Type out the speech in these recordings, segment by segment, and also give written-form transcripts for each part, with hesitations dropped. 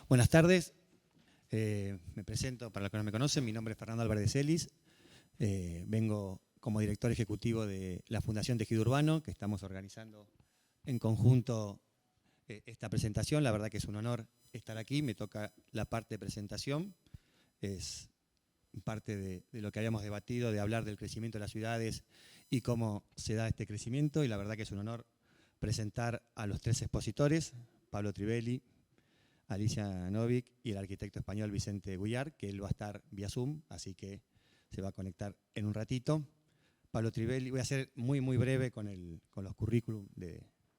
Buenas tardes, me presento para los que no me conocen, mi nombre es Fernando Álvarez de Celis, vengo como director ejecutivo de la Fundación Tejido Urbano, que estamos organizando en conjunto esta presentación. La verdad que es un honor estar aquí, me toca la parte de presentación, es parte de lo que habíamos debatido, de hablar del crecimiento de las ciudades y cómo se da este crecimiento, y la verdad que es un honor presentar a los tres expositores, Pablo Trivelli, Alicia Novik y el arquitecto español Vicente Guyart, que él va a estar vía Zoom, así que se va a conectar en un ratito. Pablo Trivelli, voy a ser muy breve con los currículum,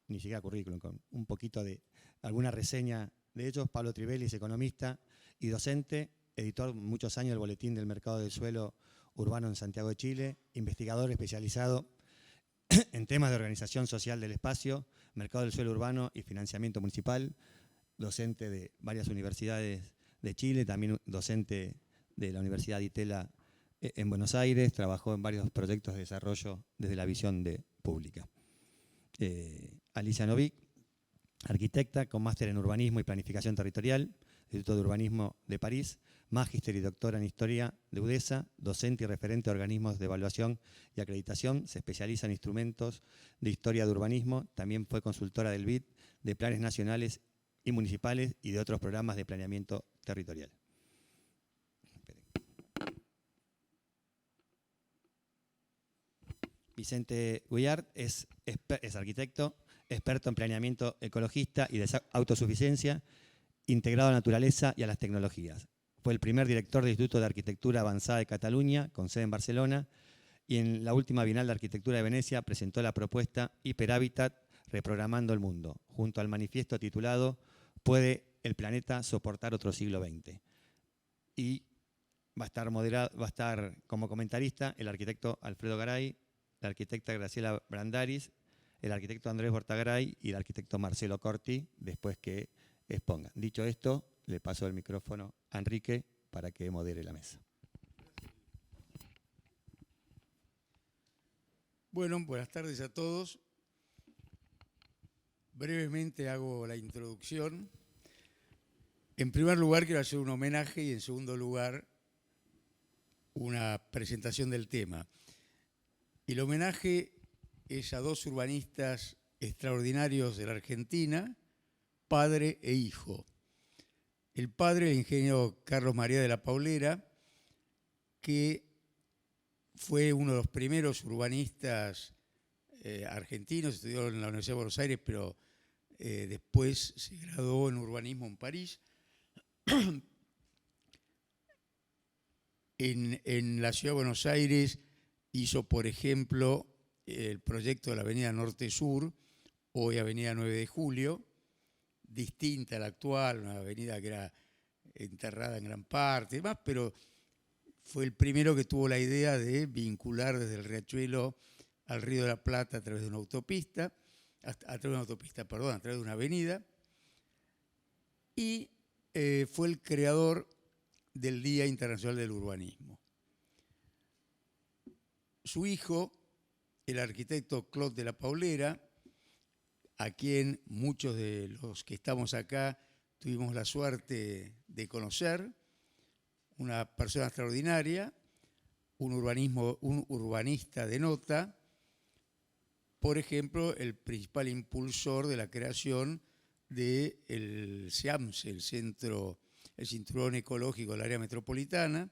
ni siquiera currículum, con un poquito de alguna reseña de ellos. Pablo Trivelli es economista y docente, editor muchos años del Boletín del Mercado del Suelo Urbano en Santiago de Chile, investigador especializado en temas de organización social del espacio, mercado del suelo urbano y financiamiento municipal, docente de varias universidades de Chile, también docente de la Universidad de Itela en Buenos Aires, trabajó en varios proyectos de desarrollo desde la visión pública. Alicia Novik, arquitecta con máster en urbanismo y planificación territorial, Instituto de Urbanismo de París, magíster y doctora en historia de UDESA, docente y referente de organismos de evaluación y acreditación, se especializa en instrumentos de historia de urbanismo, también fue consultora del BID, de planes nacionales y municipales y de otros programas de planeamiento territorial. Vicente Guyart es arquitecto, experto en planeamiento ecologista y de autosuficiencia, integrado a la naturaleza y a las tecnologías. Fue el primer director del Instituto de Arquitectura Avanzada de Cataluña, con sede en Barcelona, y en la última Bienal de Arquitectura de Venecia presentó la propuesta Hiperhábitat, reprogramando el mundo, junto al manifiesto titulado ¿Puede el planeta soportar otro siglo XX? Y va a estar como comentarista el arquitecto Alfredo Garay, la arquitecta Graciela Brandaris, el arquitecto Andrés Bortagaray y el arquitecto Marcelo Corti, después que expongan. Dicho esto, le paso el micrófono a Enrique para que modere la mesa. Bueno, buenas tardes a todos. Brevemente hago la introducción. En primer lugar, quiero hacer un homenaje y en segundo lugar, una presentación del tema. El homenaje es a dos urbanistas extraordinarios de la Argentina, padre e hijo. El padre, el ingeniero Carlos María de la Paulera, que fue uno de los primeros urbanistas argentinos, estudió en la Universidad de Buenos Aires, pero después se graduó en urbanismo en París. En la Ciudad de Buenos Aires hizo, por ejemplo, el proyecto de la Avenida Norte-Sur, hoy Avenida 9 de Julio, distinta a la actual, una avenida que era enterrada en gran parte y demás, pero fue el primero que tuvo la idea de vincular desde el Riachuelo al Río de la Plata a través de una autopista, a través de una avenida, y fue el creador del Día Internacional del Urbanismo. Su hijo, el arquitecto Claude de la Paulera, a quien muchos de los que estamos acá tuvimos la suerte de conocer, una persona extraordinaria, un urbanista de nota, por ejemplo, el principal impulsor de la creación del CEAMSE, el Cinturón Ecológico del Área Metropolitana.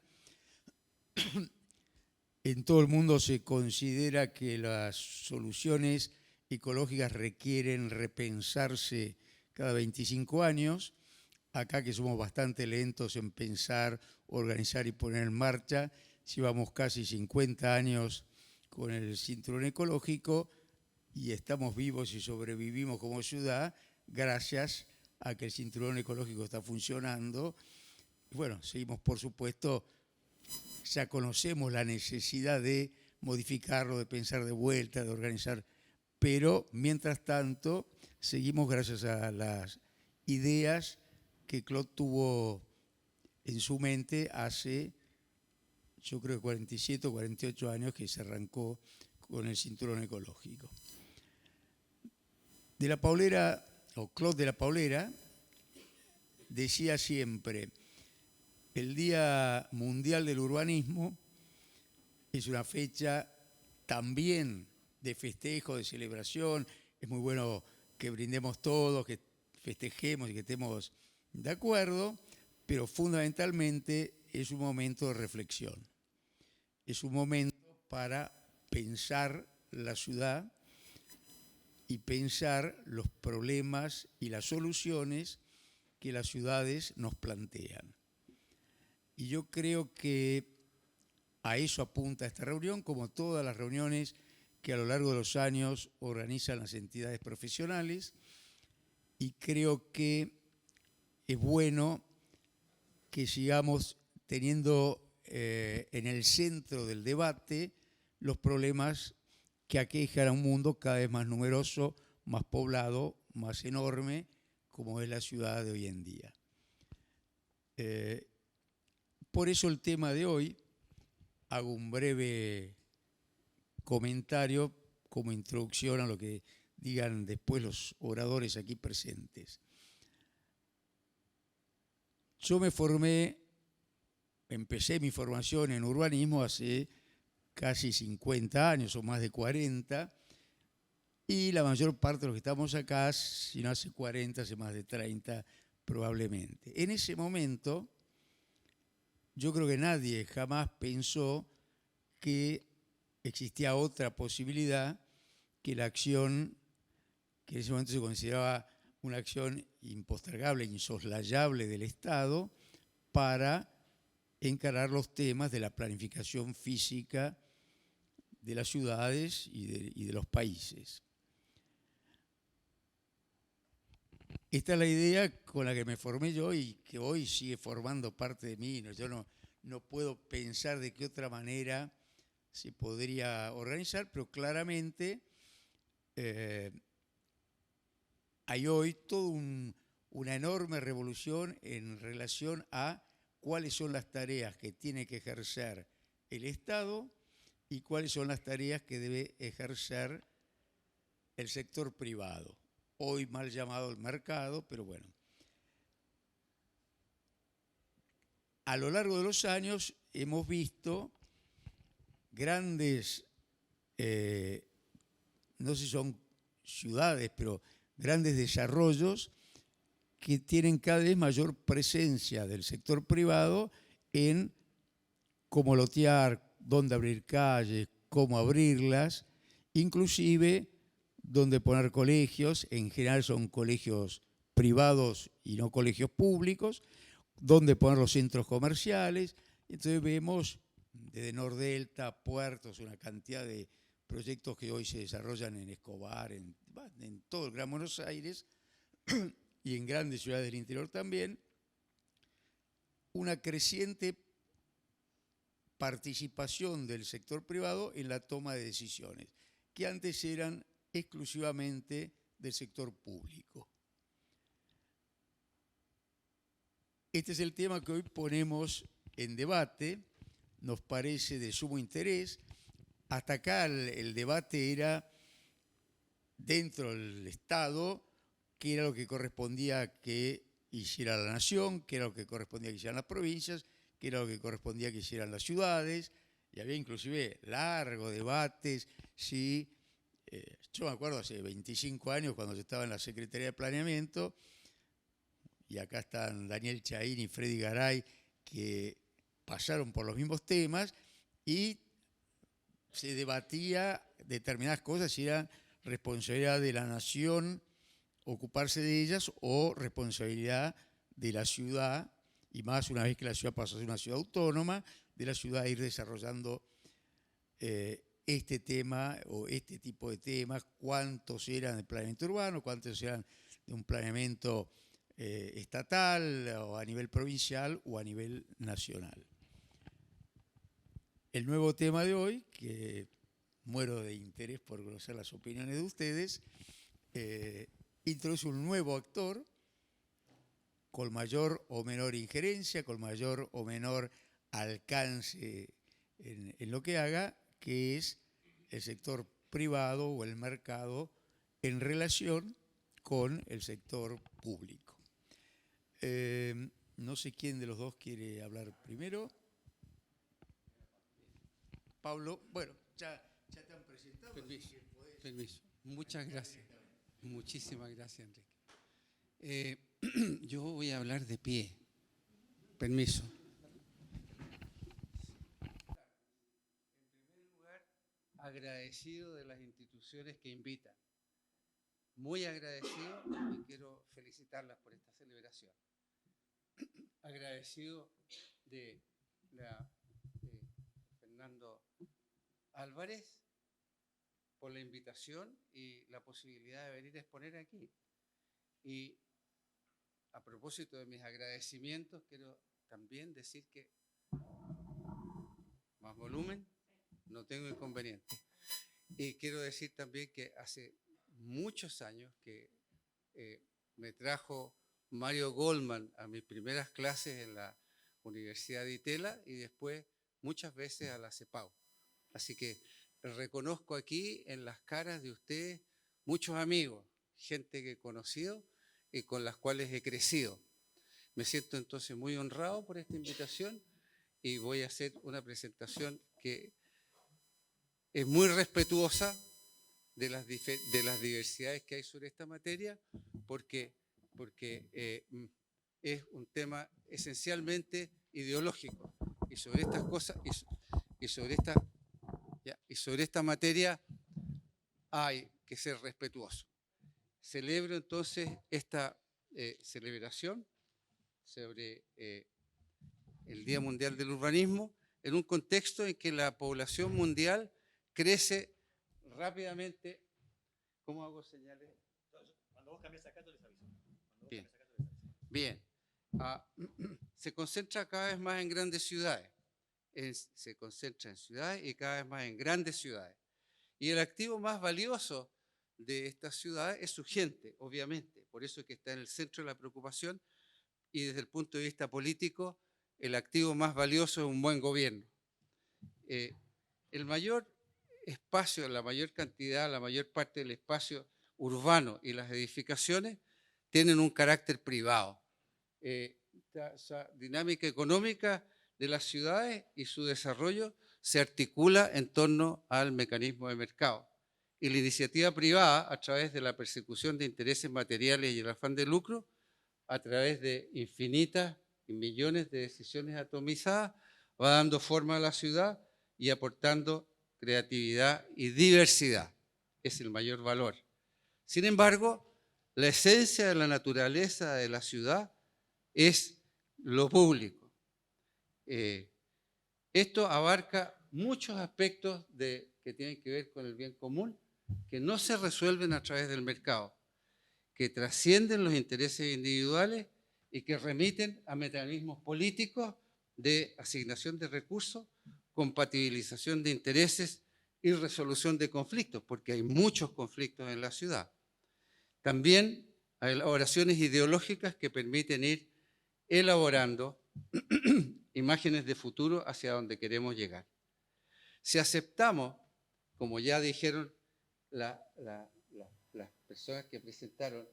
En todo el mundo se considera que las soluciones ecológicas requieren repensarse cada 25 años. Acá, que somos bastante lentos en pensar, organizar y poner en marcha, llevamos casi 50 años con el cinturón ecológico y estamos vivos y sobrevivimos como ciudad gracias a que el cinturón ecológico está funcionando. Bueno, seguimos, por supuesto, ya conocemos la necesidad de modificarlo, de pensar de vuelta, de organizar, pero mientras tanto seguimos gracias a las ideas que Claude tuvo en su mente hace, yo creo que 47 o 48 años que se arrancó con el cinturón ecológico. De la Paulera, o Claude de la Paulera, decía siempre, el Día Mundial del Urbanismo es una fecha también de festejo, de celebración. Es muy bueno que brindemos todos, que festejemos y que estemos de acuerdo, pero fundamentalmente es un momento de reflexión. Es un momento para pensar la ciudad y pensar los problemas y las soluciones que las ciudades nos plantean. Y yo creo que a eso apunta esta reunión, como todas las reuniones que a lo largo de los años organizan las entidades profesionales, y creo que es bueno que sigamos teniendo en el centro del debate los problemas que aquejan a un mundo cada vez más numeroso, más poblado, más enorme, como es la ciudad de hoy en día. Por eso el tema de hoy, hago un breve comentario como introducción a lo que digan después los oradores aquí presentes. Yo empecé mi formación en urbanismo hace casi 50 años o más de 40, y la mayor parte de los que estamos acá, si no hace 40, hace más de 30 probablemente. En ese momento, yo creo que nadie jamás pensó que existía otra posibilidad que la acción, que en ese momento se consideraba una acción impostergable, insoslayable del Estado, para encarar los temas de la planificación física de las ciudades y de los países. Esta es la idea con la que me formé yo y que hoy sigue formando parte de mí. Yo no puedo pensar de qué otra manera se podría organizar, pero claramente hay hoy toda una enorme revolución en relación a cuáles son las tareas que tiene que ejercer el Estado y cuáles son las tareas que debe ejercer el sector privado, hoy mal llamado el mercado, pero bueno. A lo largo de los años hemos visto grandes, no sé si son ciudades, pero grandes desarrollos que tienen cada vez mayor presencia del sector privado en cómo lotear, dónde abrir calles, cómo abrirlas, inclusive dónde poner colegios, en general son colegios privados y no colegios públicos, dónde poner los centros comerciales. Entonces vemos desde Nordelta, Puertos, una cantidad de proyectos que hoy se desarrollan en Escobar, en todo el Gran Buenos Aires y en grandes ciudades del interior también, una creciente participación del sector privado en la toma de decisiones, que antes eran exclusivamente del sector público. Este es el tema que hoy ponemos en debate, nos parece de sumo interés. Hasta acá el debate era dentro del Estado, qué era lo que correspondía que hiciera la nación, qué era lo que correspondía que hicieran las provincias, qué era lo que correspondía que hicieran las ciudades, y había inclusive largos debates, si, yo me acuerdo hace 25 años cuando yo estaba en la Secretaría de Planeamiento, y acá están Daniel Chaín y Freddy Garay, que pasaron por los mismos temas, y se debatía determinadas cosas, si era responsabilidad de la nación ocuparse de ellas o responsabilidad de la ciudad, y más una vez que la ciudad pasó a ser una ciudad autónoma, de la ciudad ir desarrollando este tema o este tipo de temas, cuántos eran de planeamiento urbano, cuántos eran de un planeamiento estatal o a nivel provincial o a nivel nacional. El nuevo tema de hoy, que muero de interés por conocer las opiniones de ustedes, introduce un nuevo actor con mayor o menor injerencia, con mayor o menor alcance en lo que haga, que es el sector privado o el mercado en relación con el sector público. No sé quién de los dos quiere hablar primero. Pablo, bueno, ya te han presentado. Permiso. Muchas gracias. Muchísimas gracias, Enrique. Yo voy a hablar de pie. Permiso. En primer lugar, agradecido de las instituciones que invitan. Muy agradecido y quiero felicitarlas por esta celebración. Agradecido de Fernando Álvarez por la invitación y la posibilidad de venir a exponer aquí. Y a propósito de mis agradecimientos, quiero también decir que más volumen, no tengo inconveniente. Y quiero decir también que hace muchos años que me trajo Mario Goldman a mis primeras clases en la Universidad de Itela y después muchas veces a la CEPAU. Así que reconozco aquí en las caras de ustedes muchos amigos, gente que he conocido y con las cuales he crecido. Me siento entonces muy honrado por esta invitación y voy a hacer una presentación que es muy respetuosa de las diversidades que hay sobre esta materia, porque es un tema esencialmente ideológico y sobre estas cosas y sobre esta materia hay que ser respetuoso. Celebro entonces esta celebración sobre el Día Mundial del Urbanismo en un contexto en que la población mundial crece rápidamente. ¿Cómo hago señales? Cuando vos cambias acá, yo les aviso. Bien. Bien. Se concentra cada vez más en grandes ciudades. Se concentra en ciudades y cada vez más en grandes ciudades. Y el activo más valioso de estas ciudades es su gente, obviamente. Por eso es que está en el centro de la preocupación y desde el punto de vista político, el activo más valioso es un buen gobierno. El mayor espacio, la mayor cantidad, la mayor parte del espacio urbano y las edificaciones tienen un carácter privado. Esa dinámica económica de las ciudades y su desarrollo se articula en torno al mecanismo de mercado. Y la iniciativa privada, a través de la persecución de intereses materiales y el afán de lucro, a través de infinitas y millones de decisiones atomizadas, va dando forma a la ciudad y aportando creatividad y diversidad. Es el mayor valor. Sin embargo, la esencia de la naturaleza de la ciudad es lo público. Esto abarca muchos aspectos que tienen que ver con el bien común, que no se resuelven a través del mercado, que trascienden los intereses individuales y que remiten a mecanismos políticos de asignación de recursos, compatibilización de intereses y resolución de conflictos, porque hay muchos conflictos en la ciudad. También hay elaboraciones ideológicas que permiten ir elaborando imágenes de futuro hacia donde queremos llegar. Si aceptamos, como ya dijeron las personas que presentaron,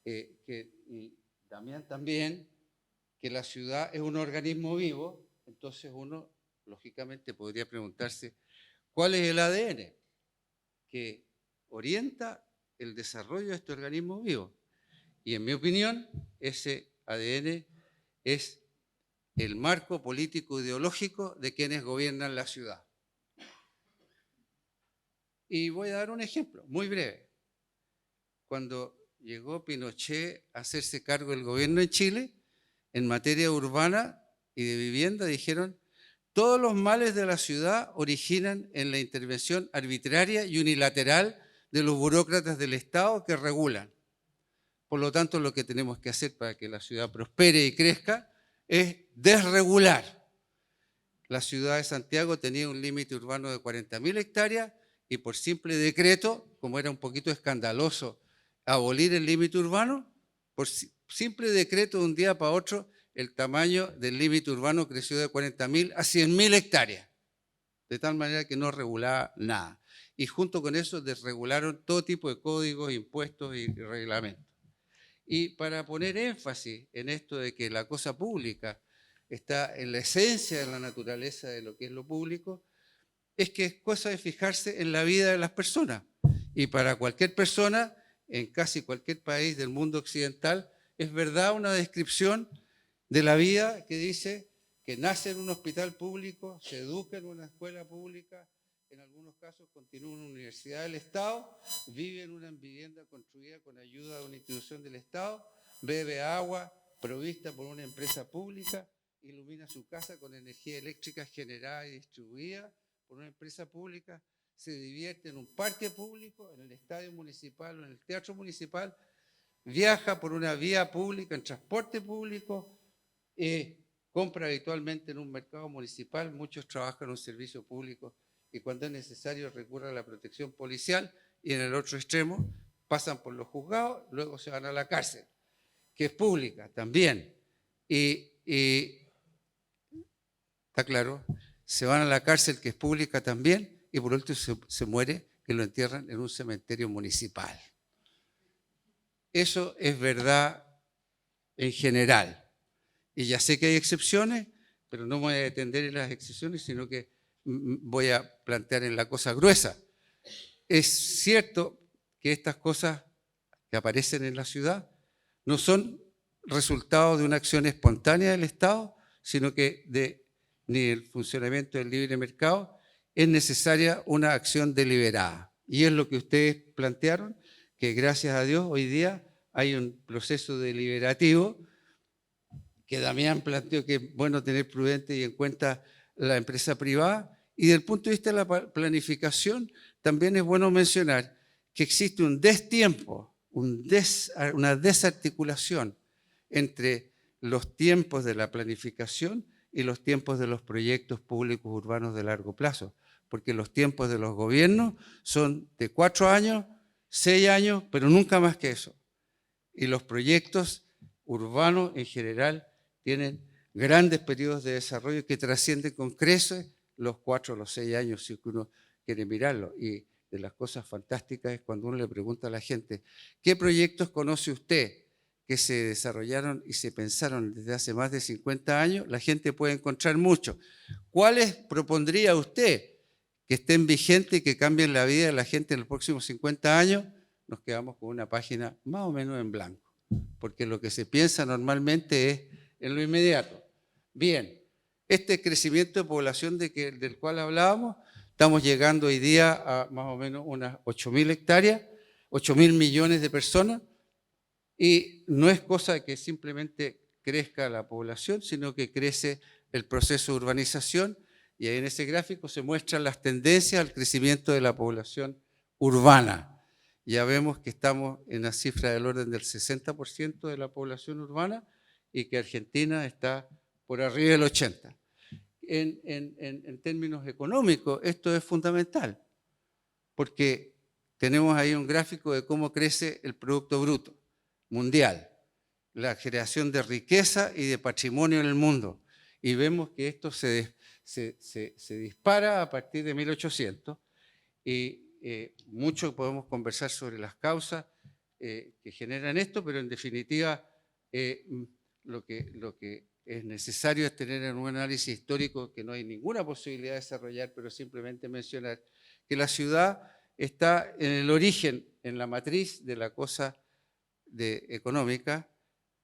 y Damián también, que la ciudad es un organismo vivo, entonces uno, lógicamente, podría preguntarse, ¿cuál es el ADN que orienta el desarrollo de este organismo vivo? Y en mi opinión, ese ADN es el marco político ideológico de quienes gobiernan la ciudad. Y voy a dar un ejemplo muy breve. Cuando llegó Pinochet a hacerse cargo del gobierno en Chile, en materia urbana y de vivienda, dijeron: todos los males de la ciudad originan en la intervención arbitraria y unilateral de los burócratas del Estado que regulan. Por lo tanto, lo que tenemos que hacer para que la ciudad prospere y crezca es desregular. La ciudad de Santiago tenía un límite urbano de 40.000 hectáreas y por simple decreto, como era un poquito escandaloso abolir el límite urbano, por simple decreto de un día para otro, el tamaño del límite urbano creció de 40.000 a 100.000 hectáreas, de tal manera que no regulaba nada. Y junto con eso desregularon todo tipo de códigos, impuestos y reglamentos. Y para poner énfasis en esto de que la cosa pública está en la esencia de la naturaleza de lo que es lo público, es que es cosa de fijarse en la vida de las personas. Y para cualquier persona, en casi cualquier país del mundo occidental, es verdad una descripción de la vida que dice que nace en un hospital público, se educa en una escuela pública, en algunos casos continúa en una universidad del Estado, vive en una vivienda construida con ayuda de una institución del Estado, bebe agua provista por una empresa pública, ilumina su casa con energía eléctrica generada y distribuida por una empresa pública, se divierte en un parque público, en el estadio municipal o en el teatro municipal, viaja por una vía pública, en transporte público, compra habitualmente en un mercado municipal, muchos trabajan en un servicio público y cuando es necesario recurren a la protección policial y en el otro extremo pasan por los juzgados, luego se van a la cárcel, que es pública también. Y ¿está claro? Se van a la cárcel, que es pública también, y por último se muere, que lo entierran en un cementerio municipal. Eso es verdad en general. Y ya sé que hay excepciones, pero no me voy a detener en las excepciones, sino que voy a plantear en la cosa gruesa. Es cierto que estas cosas que aparecen en la ciudad no son resultado de una acción espontánea del Estado, sino que ni el funcionamiento del libre mercado, es necesaria una acción deliberada. Y es lo que ustedes plantearon, que gracias a Dios hoy día hay un proceso deliberativo que Damián planteó que es bueno tener prudente y en cuenta la empresa privada. Y desde el punto de vista de la planificación, también es bueno mencionar que existe un destiempo, una desarticulación entre los tiempos de la planificación y los tiempos de los proyectos públicos urbanos de largo plazo, porque los tiempos de los gobiernos son de 4 años, 6 años, pero nunca más que eso. Y los proyectos urbanos en general tienen grandes periodos de desarrollo que trascienden con creces los 4 o los 6 años, si uno quiere mirarlo. Y de las cosas fantásticas es cuando uno le pregunta a la gente, ¿qué proyectos conoce usted que se desarrollaron y se pensaron desde hace más de 50 años? La gente puede encontrar muchos. ¿Cuáles propondría usted que estén vigentes y que cambien la vida de la gente en los próximos 50 años? Nos quedamos con una página más o menos en blanco, porque lo que se piensa normalmente es en lo inmediato. Bien, este crecimiento de población del cual hablábamos, estamos llegando hoy día a más o menos unas 8.000 hectáreas, 8.000 millones de personas, y no es cosa que simplemente crezca la población, sino que crece el proceso de urbanización, y ahí en ese gráfico se muestran las tendencias al crecimiento de la población urbana. Ya vemos que estamos en una cifra del orden del 60% de la población urbana y que Argentina está por arriba del 80%. En términos económicos, esto es fundamental, porque tenemos ahí un gráfico de cómo crece el Producto Bruto Mundial, la creación de riqueza y de patrimonio en el mundo. Y vemos que esto se dispara a partir de 1800 y mucho podemos conversar sobre las causas que generan esto, pero en definitiva lo que es necesario es tener en un análisis histórico que no hay ninguna posibilidad de desarrollar, pero simplemente mencionar que la ciudad está en el origen, en la matriz de la cosa económica,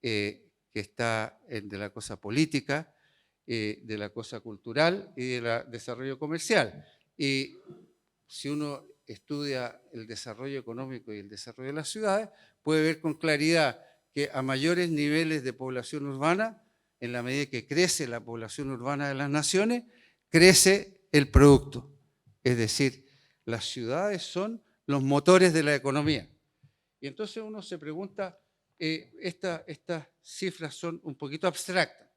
que está de la cosa política, de la cosa cultural y del desarrollo comercial. Y si uno estudia el desarrollo económico y el desarrollo de las ciudades, puede ver con claridad que a mayores niveles de población urbana, en la medida que crece la población urbana de las naciones, crece el producto. Es decir, las ciudades son los motores de la economía. Y entonces uno se pregunta, estas cifras son un poquito abstractas.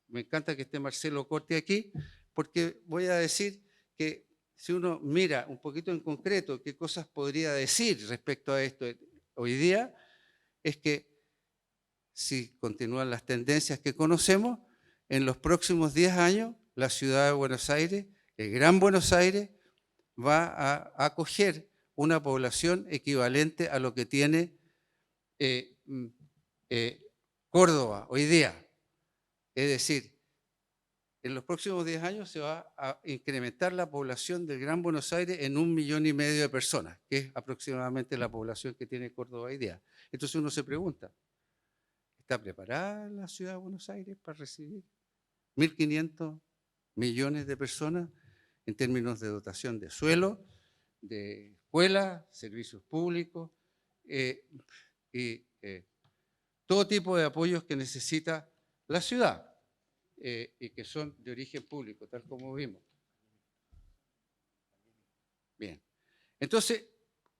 Me encanta que esté Marcelo Corti aquí, porque voy a decir que si uno mira un poquito en concreto qué cosas podría decir respecto a esto hoy día, es que si continúan las tendencias que conocemos, en los próximos 10 años la ciudad de Buenos Aires, el Gran Buenos Aires, va a acoger una población equivalente a lo que tiene Córdoba hoy día. Es decir, en los próximos 10 años se va a incrementar la población del Gran Buenos Aires en 1,5 millones de personas, que es aproximadamente la población que tiene Córdoba hoy día. Entonces uno se pregunta, ¿está preparada la ciudad de Buenos Aires para recibir 1.500 millones de personas en términos de dotación de suelo, de escuelas, servicios públicos y todo tipo de apoyos que necesita la ciudad y que son de origen público, tal como vimos? Bien. Entonces,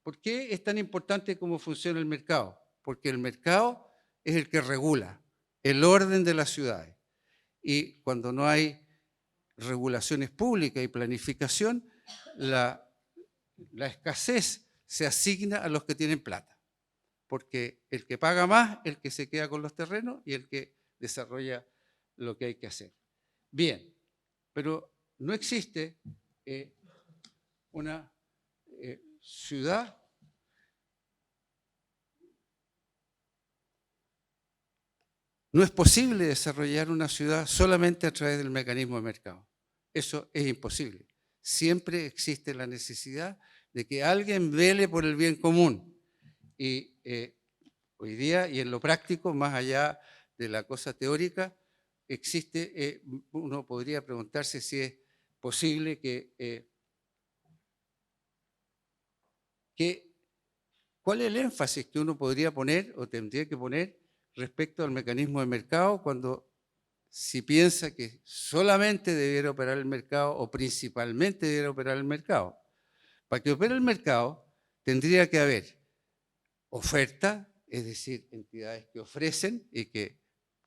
¿por qué es tan importante cómo funciona el mercado? Porque el mercado es el que regula el orden de las ciudades. Y cuando no hay regulaciones públicas y planificación, la escasez se asigna a los que tienen plata. Porque el que paga más, el que se queda con los terrenos y el que desarrolla lo que hay que hacer. Bien, pero no existe una ciudad no es posible desarrollar una ciudad solamente a través del mecanismo de mercado. Eso es imposible. Siempre existe la necesidad de que alguien vele por el bien común. Y hoy día, y en lo práctico, más allá de la cosa teórica, existe, uno podría preguntarse si es posible ¿cuál es el énfasis que uno podría poner o tendría que poner respecto al mecanismo de mercado cuando si piensa que solamente debiera operar el mercado o principalmente debiera operar el mercado? Para que opere el mercado tendría que haber oferta, es decir, entidades que ofrecen y que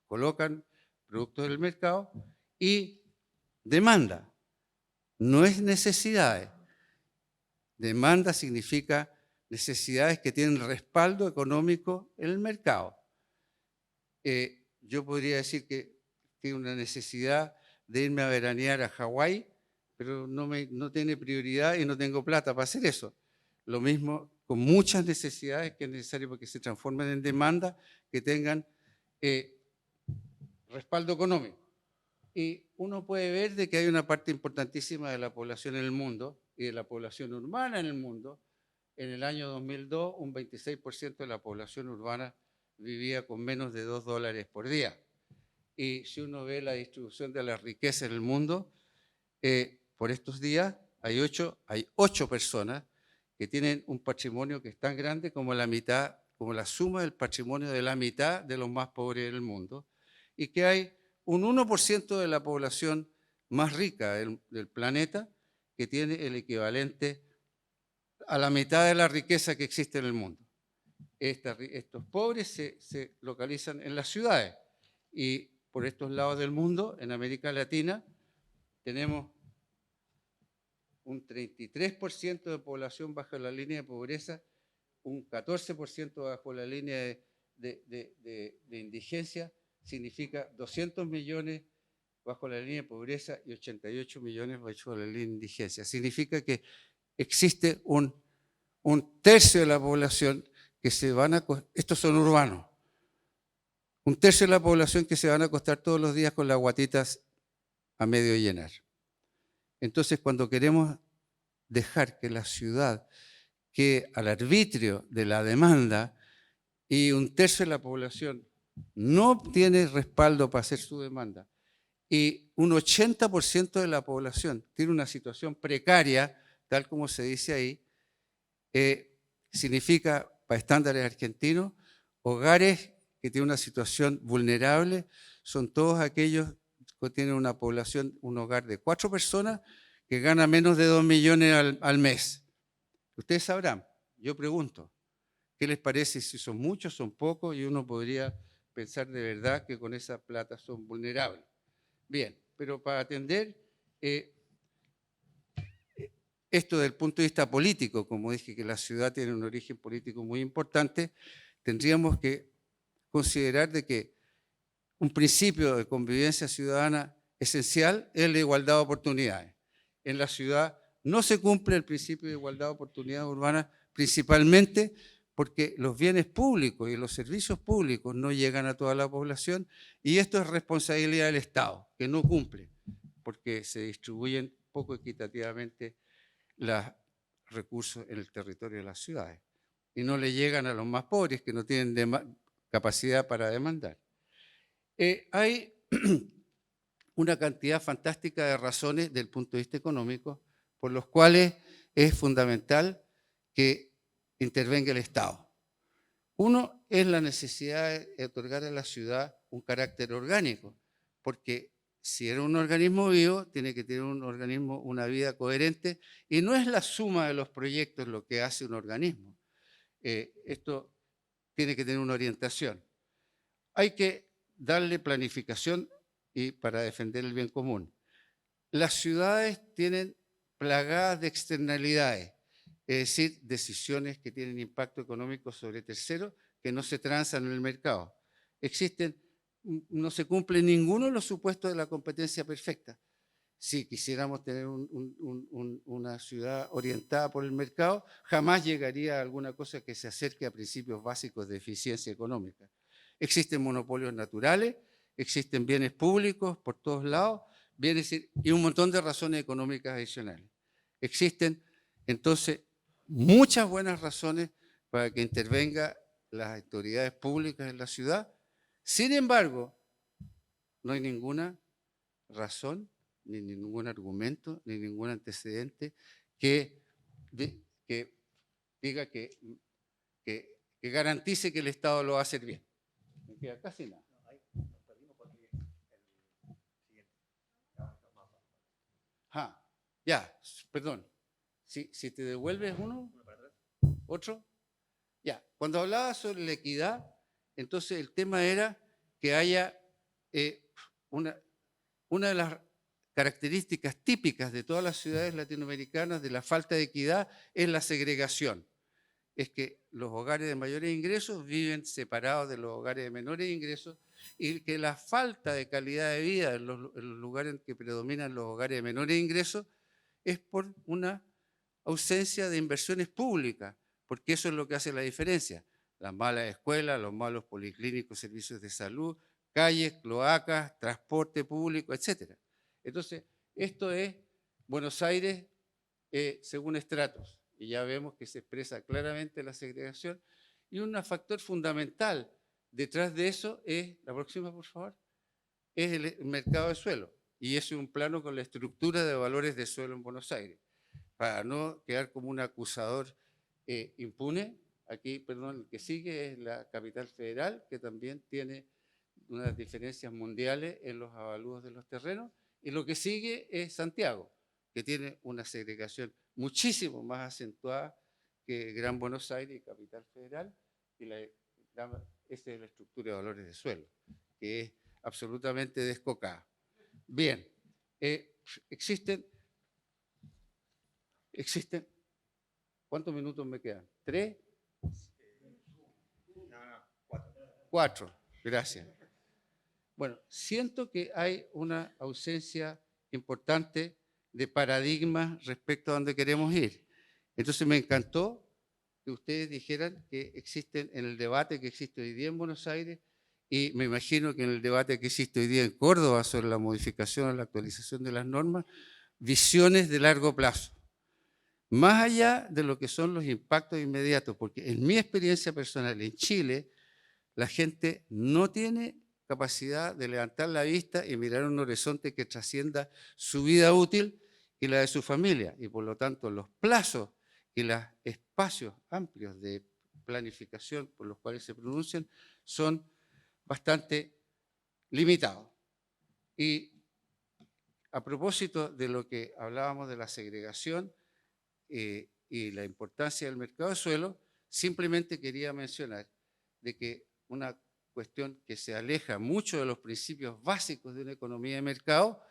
colocan productos del mercado, y demanda. No es necesidades. Demanda significa necesidades que tienen respaldo económico en el mercado. Yo podría decir que tengo una necesidad de irme a veranear a Hawái, pero no tiene prioridad y no tengo plata para hacer eso. Lo mismo con muchas necesidades que es necesario para que se transformen en demanda, que tengan respaldo económico. Y uno puede ver de que hay una parte importantísima de la población en el mundo y de la población urbana en el mundo. En el año 2002, un 26% de la población urbana vivía con menos de $2 por día. Y si uno ve la distribución de la riqueza en el mundo, por estos días hay 8 personas que tienen un patrimonio que es tan grande como la mitad, como la suma del patrimonio de la mitad de los más pobres del mundo, y que hay un 1% de la población más rica del planeta que tiene el equivalente a la mitad de la riqueza que existe en el mundo. Estos pobres se localizan en las ciudades y por estos lados del mundo, en América Latina, tenemos un 33% de población bajo la línea de pobreza, un 14% bajo la línea de indigencia, significa 200 millones bajo la línea de pobreza y 88 millones bajo la línea de indigencia. Significa que existe un tercio de la población que se van a... Estos son urbanos. Un tercio de la población que se van a acostar todos los días con las guatitas a medio llenar. Entonces, cuando queremos dejar que la ciudad quede al arbitrio de la demanda y un tercio de la población no tiene respaldo para hacer su demanda y un 80% de la población tiene una situación precaria, tal como se dice ahí, significa, para estándares argentinos, hogares que tienen una situación vulnerable, son todos aquellos que tienen una población, un hogar de 4 personas que gana menos de 2 millones al mes. Ustedes sabrán, yo pregunto, ¿qué les parece si son muchos, son pocos? Y uno podría pensar de verdad que con esa plata son vulnerables. Bien, pero para atender esto desde el punto de vista político, como dije que la ciudad tiene un origen político muy importante, tendríamos que considerar de que un principio de convivencia ciudadana esencial es la igualdad de oportunidades. En la ciudad no se cumple el principio de igualdad de oportunidades urbanas, principalmente porque los bienes públicos y los servicios públicos no llegan a toda la población y esto es responsabilidad del Estado, que no cumple, porque se distribuyen poco equitativamente los recursos en el territorio de las ciudades y no le llegan a los más pobres que no tienen capacidad para demandar. Hay una cantidad fantástica de razones desde el punto de vista económico por los cuales es fundamental que intervenga el Estado. Uno es la necesidad de otorgar a la ciudad un carácter orgánico, porque si era un organismo vivo, tiene que tener un organismo una vida coherente y no es la suma de los proyectos lo que hace un organismo. Esto tiene que tener una orientación. Hay que darle planificación y para defender el bien común. Las ciudades tienen plagadas de externalidades, es decir, decisiones que tienen impacto económico sobre terceros que no se transan en el mercado. No se cumple ninguno de los supuestos de la competencia perfecta. Si quisiéramos tener una ciudad orientada por el mercado, jamás llegaría a alguna cosa que se acerque a principios básicos de eficiencia económica. Existen monopolios naturales, existen bienes públicos por todos lados, y un montón de razones económicas adicionales. Existen, entonces, muchas buenas razones para que intervengan las autoridades públicas en la ciudad. Sin embargo, no hay ninguna razón, ni ningún argumento, ni ningún antecedente que diga que garantice que el Estado lo va a hacer bien. Me queda casi nada. Ya, perdón. Si te devuelves uno, otro. Ya, cuando hablaba sobre la equidad, entonces el tema era que haya una de las características típicas de todas las ciudades latinoamericanas de la falta de equidad es la segregación. Es que los hogares de mayores ingresos viven separados de los hogares de menores ingresos y que la falta de calidad de vida en los lugares en que predominan los hogares de menores ingresos es por una ausencia de inversiones públicas, porque eso es lo que hace la diferencia. Las malas escuelas, los malos policlínicos, servicios de salud, calles, cloacas, transporte público, etc. Entonces, esto es Buenos Aires según estratos, y ya vemos que se expresa claramente la segregación, y un factor fundamental detrás de eso es, la próxima por favor, es el mercado de suelo, y ese es un plano con la estructura de valores de suelo en Buenos Aires, para no quedar como un acusador impune. Aquí, perdón, el que sigue es la capital federal, que también tiene unas diferencias mundiales en los avalúos de los terrenos, y lo que sigue es Santiago, que tiene una segregación muchísimo más acentuada que Gran Buenos Aires y Capital Federal, y esa es la estructura de valores de suelo, que es absolutamente descocada. Bien, existen, ¿cuántos minutos me quedan? ¿3? No, 4, gracias. Bueno, siento que hay una ausencia importante de paradigmas respecto a dónde queremos ir. Entonces me encantó que ustedes dijeran que existen en el debate que existe hoy día en Buenos Aires, y me imagino que en el debate que existe hoy día en Córdoba sobre la modificación o la actualización de las normas, visiones de largo plazo, más allá de lo que son los impactos inmediatos, porque en mi experiencia personal en Chile, la gente no tiene capacidad de levantar la vista y mirar un horizonte que trascienda su vida útil y la de su familia, y por lo tanto los plazos y los espacios amplios de planificación por los cuales se pronuncian son bastante limitados. Y a propósito de lo que hablábamos de la segregación y la importancia del mercado de suelo, simplemente quería mencionar de que una cuestión que se aleja mucho de los principios básicos de una economía de mercado.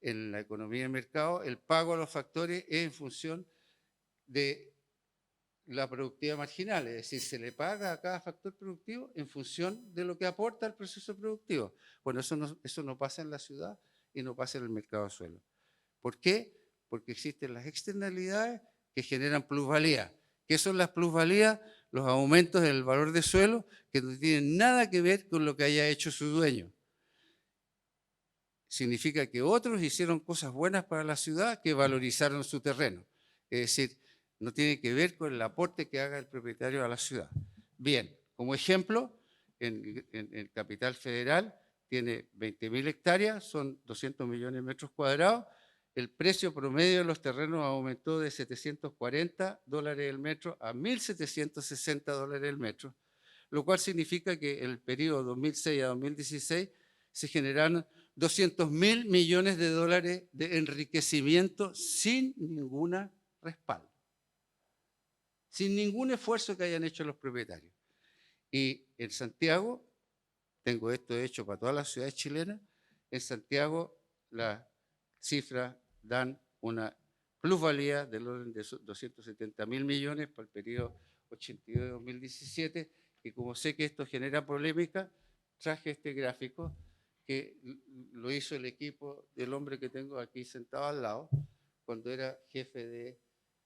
En la economía de mercado, el pago a los factores es en función de la productividad marginal, es decir, se le paga a cada factor productivo en función de lo que aporta al proceso productivo. Bueno, eso no pasa en la ciudad y no pasa en el mercado de suelo. ¿Por qué? Porque existen las externalidades que generan plusvalía. ¿Qué son las plusvalías? los aumentos del valor de suelo que no tienen nada que ver con lo que haya hecho su dueño. Significa que otros hicieron cosas buenas para la ciudad que valorizaron su terreno. Es decir, no tiene que ver con el aporte que haga el propietario a la ciudad. Bien, como ejemplo, en Capital Federal tiene 20.000 hectáreas, son 200 millones de metros cuadrados. El precio promedio de los terrenos aumentó de $740 el metro a $1.760 el metro, lo cual significa que en el periodo 2006 a 2016 se generaron 200.000 millones de dólares de enriquecimiento sin ningún respaldo, sin ningún esfuerzo que hayan hecho los propietarios. Y en Santiago, tengo esto hecho para todas las ciudades chilenas, en Santiago las cifras dan una plusvalía del orden de 270.000 millones para el periodo 82-2017, y como sé que esto genera polémica, traje este gráfico que lo hizo el equipo del hombre que tengo aquí sentado al lado, cuando era jefe de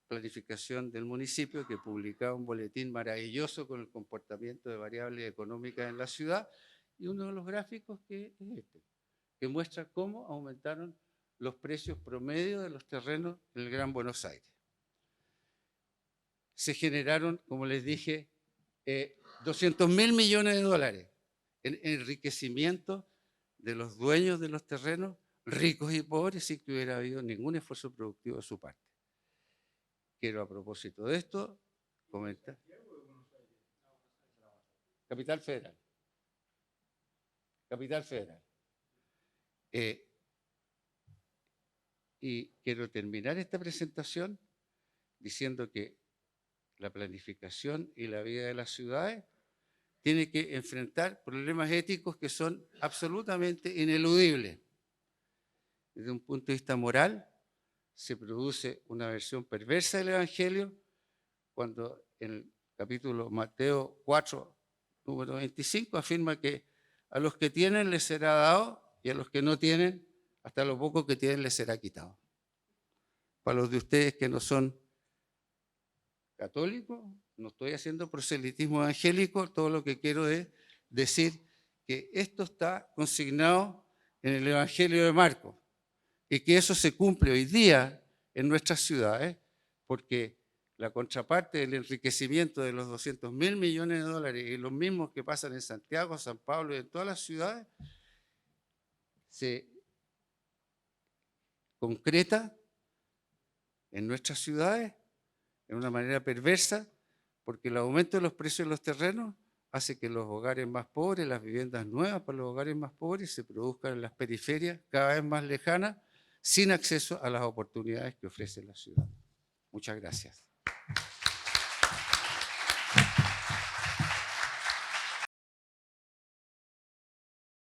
planificación del municipio, que publicaba un boletín maravilloso con el comportamiento de variables económicas en la ciudad, y uno de los gráficos que es este, que muestra cómo aumentaron los precios promedio de los terrenos en el Gran Buenos Aires. Se generaron, como les dije, 200.000 millones de dólares en enriquecimiento de los dueños de los terrenos, ricos y pobres, sin que hubiera habido ningún esfuerzo productivo de su parte. Quiero, a propósito de esto, comentar. Capital Federal. Capital Federal. Y quiero terminar esta presentación diciendo que la planificación y la vida de las ciudades tiene que enfrentar problemas éticos que son absolutamente ineludibles. Desde un punto de vista moral, se produce una versión perversa del Evangelio cuando en el capítulo Mateo 4, número 25, afirma que a los que tienen les será dado y a los que no tienen, hasta lo poco que tienen les será quitado. Para los de ustedes que no son católicos, no estoy haciendo proselitismo evangélico, todo lo que quiero es decir que esto está consignado en el Evangelio de Marcos y que eso se cumple hoy día en nuestras ciudades, porque la contraparte del enriquecimiento de los 200.000 millones de dólares y los mismos que pasan en Santiago, San Pablo y en todas las ciudades, se concreta en nuestras ciudades de una manera perversa, porque el aumento de los precios de los terrenos hace que los hogares más pobres, las viviendas nuevas para los hogares más pobres, se produzcan en las periferias cada vez más lejanas, sin acceso a las oportunidades que ofrece la ciudad. Muchas gracias.